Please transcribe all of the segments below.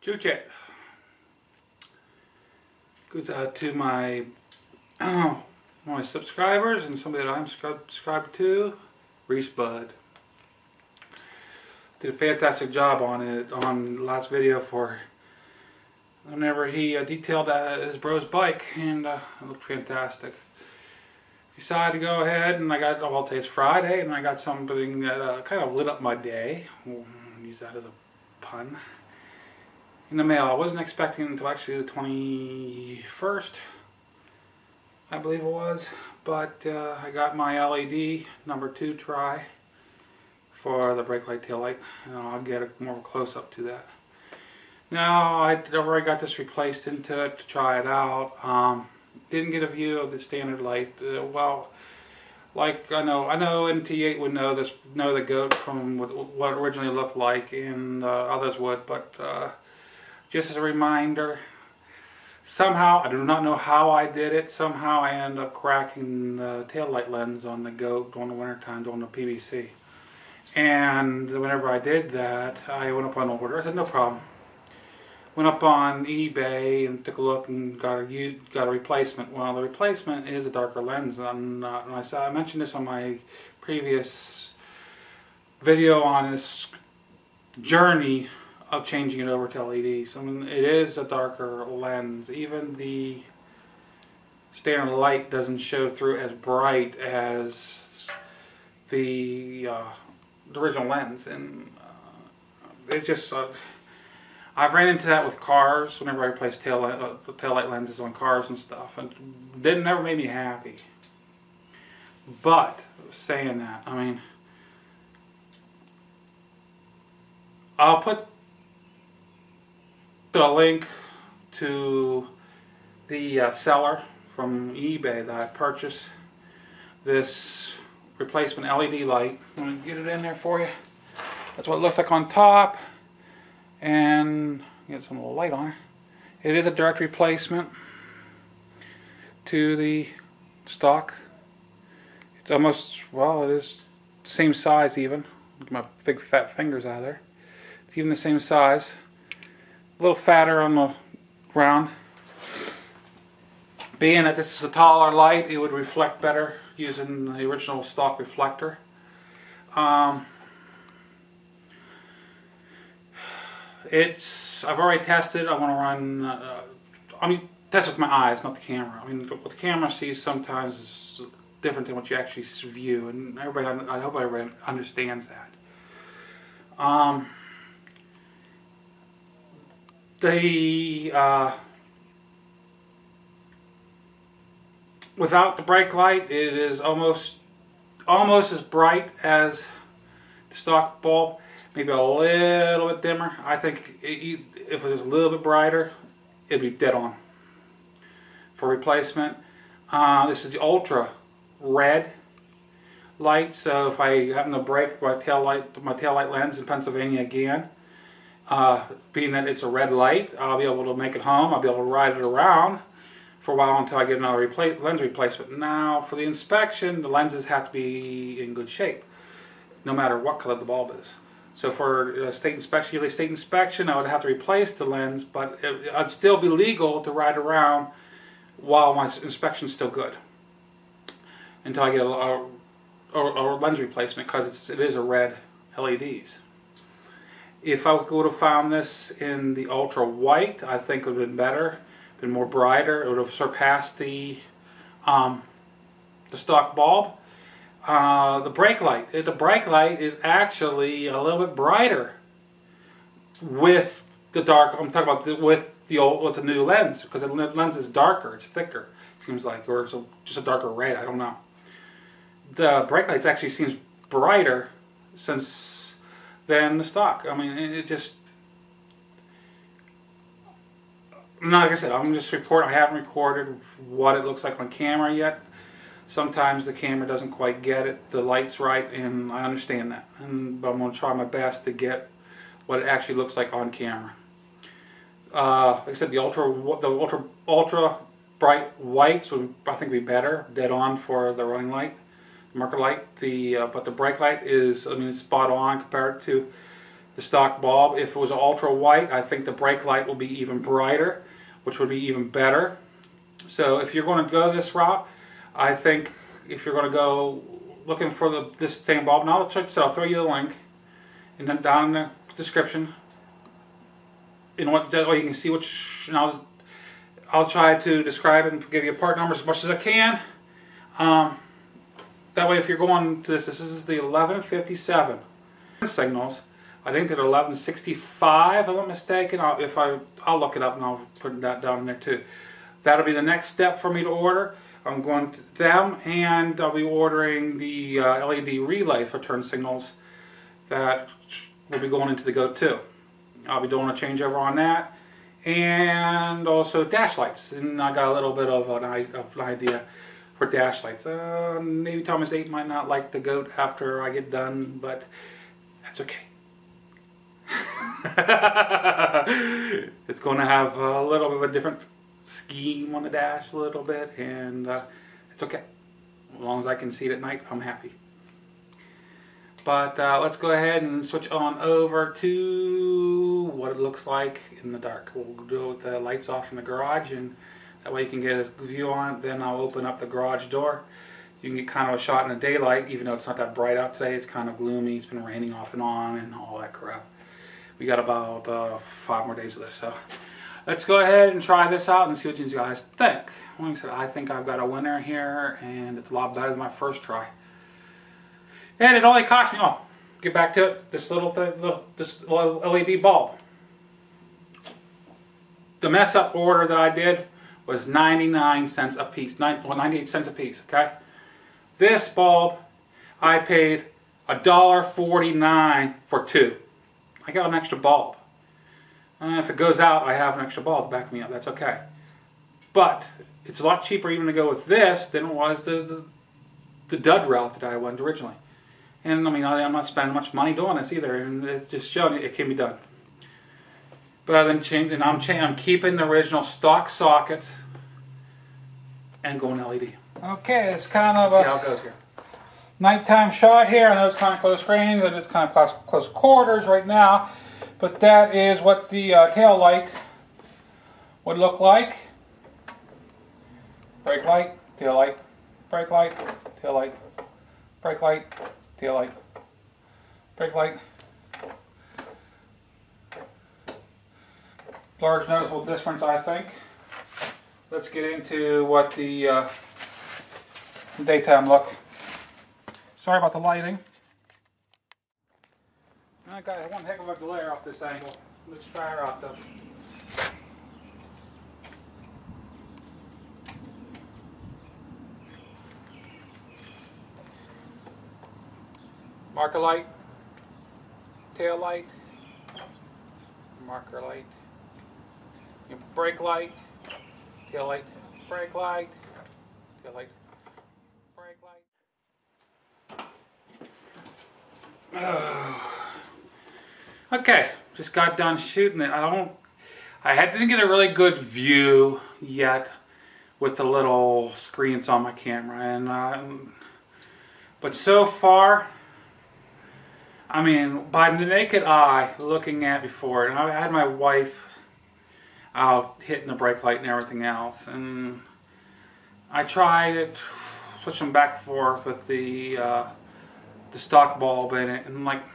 Choo chat goes out to my my subscribers and somebody that I'm subscribed to, Reese Bud. Did a fantastic job on it on the last video for whenever he detailed his bro's bike, and it looked fantastic. Decided to go ahead, and I got, well, today's Friday, and I got something that kind of lit up my day. We'll use that as a pun. In the mail. I wasn't expecting until actually the 21st, I believe it was, but I got my LED number 2 try for the brake light, tail light, and I'll get more of a close-up to that. Now, I've already got this replaced into it to try it out. Didn't get a view of the standard light. Well, like I know NT8 would know the goat from what it originally looked like, and others would, but just as a reminder, somehow, I do not know how I did it, somehow I ended up cracking the taillight lens on the goat during the wintertime doing the PVC. And whenever I did that, I went up on order. I said, no problem. Went up on eBay and took a look and got a replacement. Well, the replacement is a darker lens. And I mentioned this on my previous video on this journey of changing it over to LEDs. I mean, it is a darker lens. Even the standard light doesn't show through as bright as the original lens, and it's just I've ran into that with cars whenever I replace tail light lenses on cars and stuff, and it never made me happy. But saying that, I mean, I'll put a link to the seller from eBay that I purchased this replacement LED light. I'm going to get it in there for you. That's what it looks like on top, and get some little light on it. It is a direct replacement to the stock. It's almost, well, it is the same size even. Get my big fat fingers out of there. It's even the same size. A little fatter on the ground. Being that this is a taller light, it would reflect better using the original stock reflector. I've already tested. I want to run. Test with my eyes, not the camera. I mean, what the camera sees sometimes is different than what you actually view, and everybody. I hope everybody understands that. Without the brake light, it is almost as bright as the stock bulb, maybe a little bit dimmer. I think if it was a little bit brighter, it'd be dead on for replacement. This is the ultra red light, so if I happen to break my tail light lens in Pennsylvania again, being that it's a red light, I'll be able to make it home. I'll be able to ride it around for a while until I get another lens replacement. Now, for the inspection, the lenses have to be in good shape, no matter what color the bulb is. So for state inspection, usually state inspection, I would have to replace the lens, but I'd still be legal to ride around while my inspection's still good, until I get a lens replacement, because it is a red LEDs. If I would have found this in the ultra white, I think it would have been better, been more brighter. It would have surpassed the stock bulb. The brake light. The brake light is actually a little bit brighter with the dark. I'm talking about with the new lens, because the lens is darker. It's thicker. It seems like, or it's just a darker red. I don't know. The brake light actually seems brighter than the stock. I mean, it just, like I said, I'm just reporting. I haven't recorded what it looks like on camera yet. Sometimes the camera doesn't quite get it, the light's right, and I understand that. But I'm going to try my best to get what it actually looks like on camera. Like I said, the ultra bright whites would, I think, be better, dead on for the running light, the marker light. But the brake light is, I mean, it's spot on compared to the stock bulb. If it was ultra white, I think the brake light will be even brighter, which would be even better. So if you're going to go this route, I think if you're going to go looking for this same bulb, and I'll throw you the link and then down in the description. That way you can see which, and I'll try to describe it and give you part numbers as much as I can. That way if you're going to this is the 1157 signals. I think they're 1165 if I'm not mistaken. I'll look it up and I'll put that down in there too. That'll be the next step for me to order. I'm going to them, and I'll be ordering the LED relay for turn signals that will be going into the Go 2. I'll be doing a changeover on that, and also dash lights. And I got a little bit of an idea for dash lights. Maybe Thomas 8 might not like the goat after I get done, but that's okay. It's going to have a little bit of a different scheme on the dash a little bit, and it's okay. As long as I can see it at night, I'm happy. But let's go ahead and switch on over to what it looks like in the dark. We'll do it with the lights off in the garage, and that way you can get a view on it. Then I'll open up the garage door. You can get kind of a shot in the daylight, even though it's not that bright out today. It's kind of gloomy. It's been raining off and on and all that crap. We got about 5 more days of this, so let's go ahead and try this out and see what you guys think. Like I said, I think I've got a winner here, and it's a lot better than my first try. And it only cost me, get back to it, this little thing, this LED bulb. The mess up order that I did was 99 cents a piece, 98 cents a piece, okay? This bulb, I paid $1.49 for 2. I got an extra bulb. If it goes out, I have an extra bulb to back me up. That's okay. But it's a lot cheaper even to go with this than it was the dud route that I went originally. And I mean, I'm not spending much money doing this either, and it just showing it can be done. But then I'm keeping the original stock sockets and going LED. Okay, it's kind of see how it goes here. Nighttime shot here. I know it's kind of close range and it's kind of close quarters right now, but that is what the tail light would look like. Brake light, tail light, brake light, tail light, brake light, tail light, brake light. Large noticeable difference, I think. Let's get into what the daytime look. Sorry about the lighting. I got one heck of a glare off this angle. Let's try her out though. Marker light, tail light, marker light, brake light, tail light, brake light, tail light, brake light. Okay, just got done shooting it. I didn't get a really good view yet with the little screens on my camera, and but so far, I mean, by the naked eye, looking at before, and I had my wife out hitting the brake light and everything else, and I tried it, switching back and forth with the stock bulb in it, and like,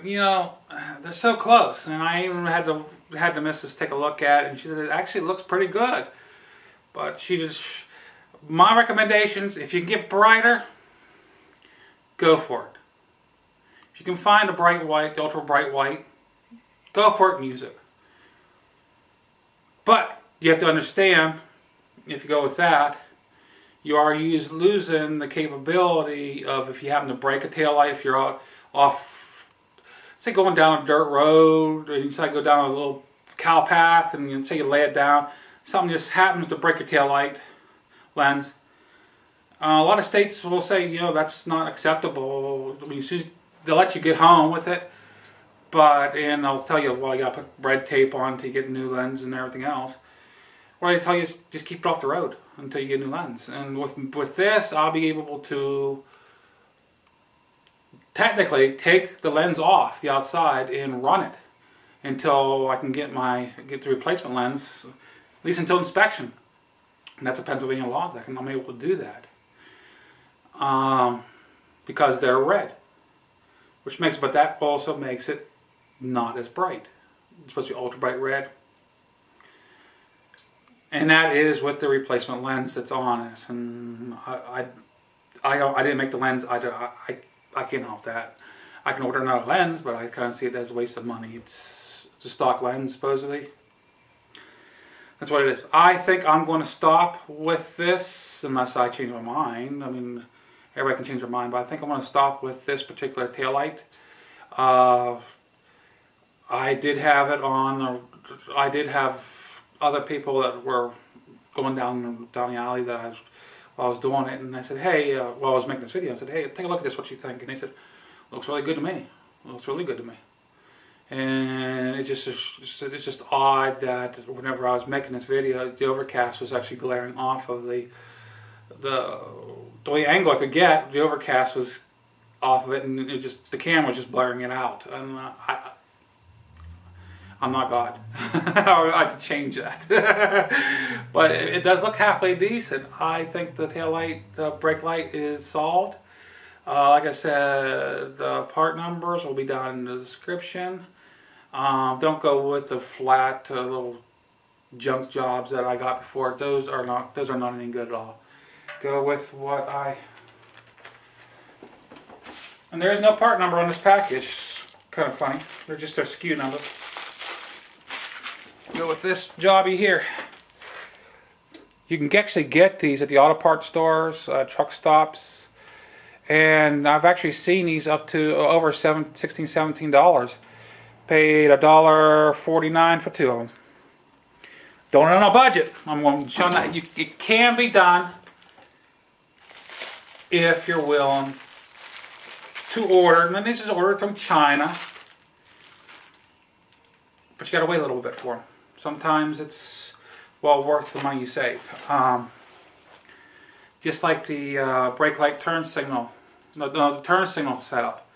you know, they're so close, and I even had the missus take a look at it, and she said it actually looks pretty good, but my recommendations, if you can get brighter, go for it. If you can find a bright white, the ultra bright white, go for it and use it. But you have to understand, if you go with that, you are losing the capability of, if you happen to break a tail light, if you're off, say going down a dirt road, or you decide to go down a little cow path, and say you lay it down, something just happens to break your tail light lens. A lot of states will say, you know, that's not acceptable. I mean, they'll let you get home with it, and they'll tell you, well, you got to put red tape on to get a new lens and everything else. Or they tell you just keep it off the road until you get a new lens. And with this, I'll be able to technically take the lens off the outside and run it until I can get the replacement lens, at least until inspection. And that's the Pennsylvania laws. I'm able to do that because they're red, but that also makes it not as bright. It's supposed to be ultra bright red, and that is with the replacement lens that's on this. And I didn't make the lens. I can't help that. I can order another lens, but I kind of see it as a waste of money. It's a stock lens, supposedly. That's what it is. I think I'm going to stop with this unless I change my mind. I mean, everybody can change their mind, but I think I'm going to stop with this particular taillight. I did have it on. I did have other people that were going down the alley while I was doing it, and I said, "Hey," while I was making this video, I said, "Hey, take a look at this. What you think?" And they said, "Looks really good to me. Looks really good to me." And it's just odd that whenever I was making this video, the overcast was actually glaring off of the only angle I could get. The overcast was off of it, and the camera was just blurring it out. And I'm not God. I could change that. But it does look halfway decent. I think the tail light, the brake light is solved. Like I said, the part numbers will be down in the description. Don't go with the flat little junk jobs that I got before. Those are not any good at all. Go with what and there is no part number on this package. Kind of funny. They're just their SKU number. Go with this jobby here. You can actually get these at the auto parts stores, truck stops, and I've actually seen these up to over $16, $17. Paid $1.49 for 2 of them. Don't on a budget. I'm going to show that it can be done if you're willing to order. And then this is ordered from China, but you got to wait a little bit for them. Sometimes it's well worth the money you save. Just like the brake light turn signal, the turn signal setup.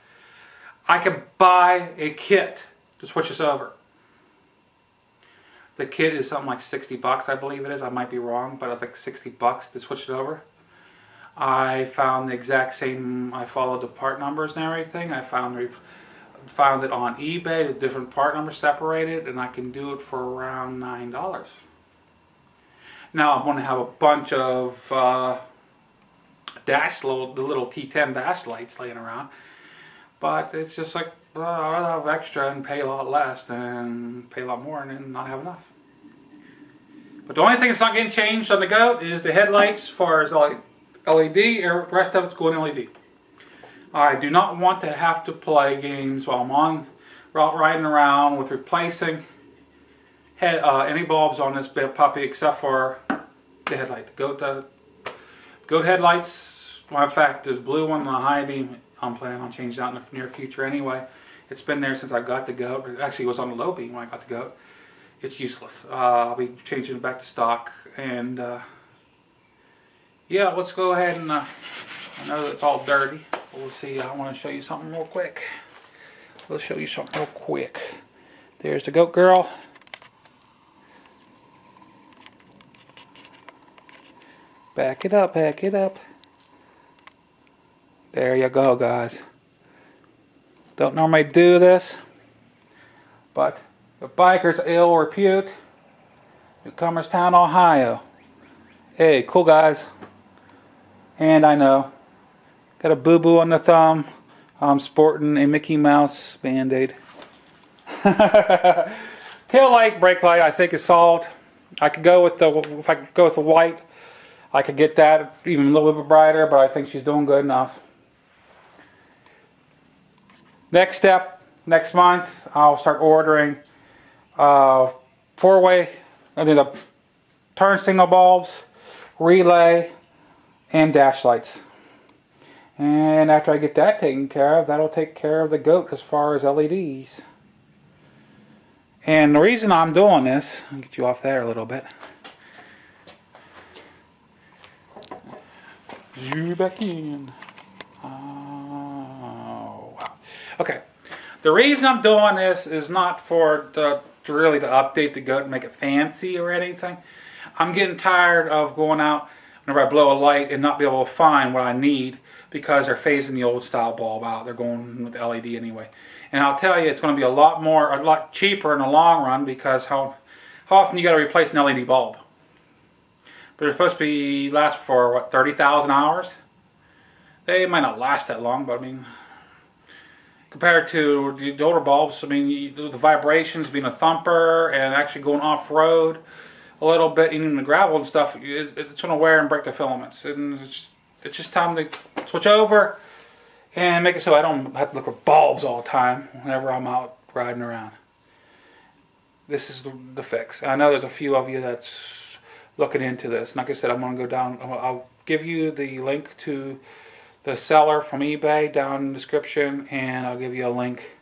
I could buy a kit to switch this over. The kit is something like 60 bucks, I believe it is. I might be wrong, but it's like 60 bucks to switch it over. I found the exact same. I followed the part numbers and everything. I found it on eBay, the different part numbers separated, and I can do it for around $9. Now I'm going to have a bunch of the little T10 dash lights laying around, but it's just like, well, I'd rather have extra and pay a lot less than pay a lot more and then not have enough. But the only thing that's not getting changed on the Goat is the headlights as far as LED. The rest of it's going LED. I do not want to have to play games while I'm riding around with replacing any bulbs on this puppy except for the headlight. The Goat headlights, well, in fact, the blue one, the high beam, I'm planning on changing out in the near future anyway. It's been there since I got the Goat. It actually was on the low beam when I got the Goat. It's useless. I'll be changing it back to stock. And yeah, let's go ahead and I know it's all dirty. We'll see. I want to show you something real quick. Let's show you something real quick. There's the Goat girl. Back it up, back it up. There you go, guys. Don't normally do this, but the biker's ill repute. Newcomerstown, Ohio. Hey, cool guys. And I know, got a boo-boo on the thumb. I'm sporting a Mickey Mouse Band-Aid. Tail light, brake light, I think is solved. I could go with if I could go with the white, I could get that even a little bit brighter, but I think she's doing good enough. Next step, next month, I'll start ordering four-way, the turn signal bulbs, relay, and dash lights. And after I get that taken care of, that'll take care of the Goat as far as LEDs. And the reason I'm doing this, I'll get you off there a little bit. Zoom back in. Oh. Okay, the reason I'm doing this is not for really to update the goat and make it fancy or anything. I'm getting tired of going out whenever I blow a light and not be able to find what I need because they're phasing the old style bulb out. They're going with LED anyway. And I'll tell you, it's going to be a lot cheaper in the long run because how often you got to replace an LED bulb. They're supposed to last for what, 30,000 hours? They might not last that long, but I mean, compared to the older bulbs, I mean, the vibrations being a thumper and actually going off-road a little bit, even the gravel and stuff, it's going to wear and break the filaments. And it's just time to switch over and make it so I don't have to look for bulbs all the time whenever I'm out riding around. This is the fix. I know there's a few of you that's looking into this. Like I said, I'm going to go down. I'll give you the link to the seller from eBay down in the description, and I'll give you a link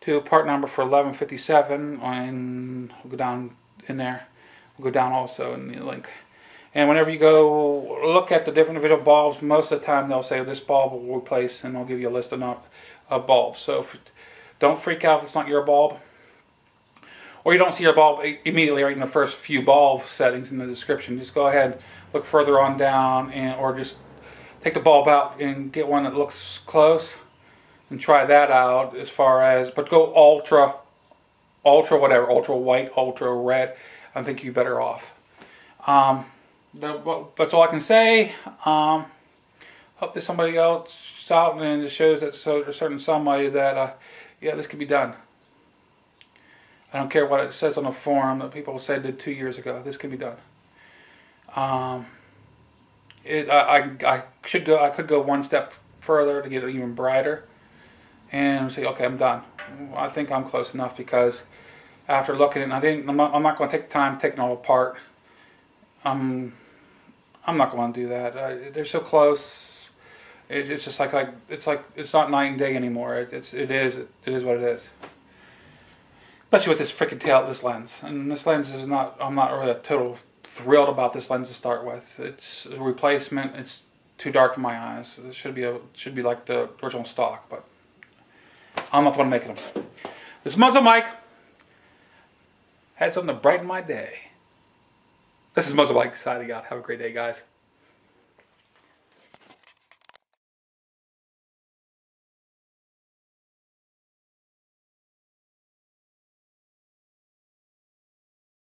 to a part number for 1157, and we'll go down in there. We'll go down also in the link. And whenever you go look at the different individual bulbs, most of the time they'll say this bulb will replace, and they'll give you a list of bulbs. So don't freak out if it's not your bulb, or you don't see your bulb immediately right in the first few bulb settings in the description. Just go ahead, look further on down, or just take the bulb out and get one that looks close and try that out as far as, but go ultra whatever, ultra white, ultra red. I think you're better off. That's all I can say. Hope there's somebody else out and it shows that there's certain somebody that, yeah, this could be done. I don't care what it says on the forum that people said did 2 years ago. This can be done. I could go one step further to get it even brighter and say, okay, I'm done. I think I'm close enough because after looking at it, I'm not going to take the time taking it all apart. I'm not going to do that. They're so close. It's just like it's not night and day anymore. It is what it is. Especially with this freaking tail, this lens. And this lens is not. I'm not really a total thrilled about this lens to start with. It's a replacement. It's too dark in my eyes. It should be like the original stock, but I'm not the one making them. This is MuzzleMike. Had something to brighten my day. This is MuzzleMike signing out. Have a great day, guys.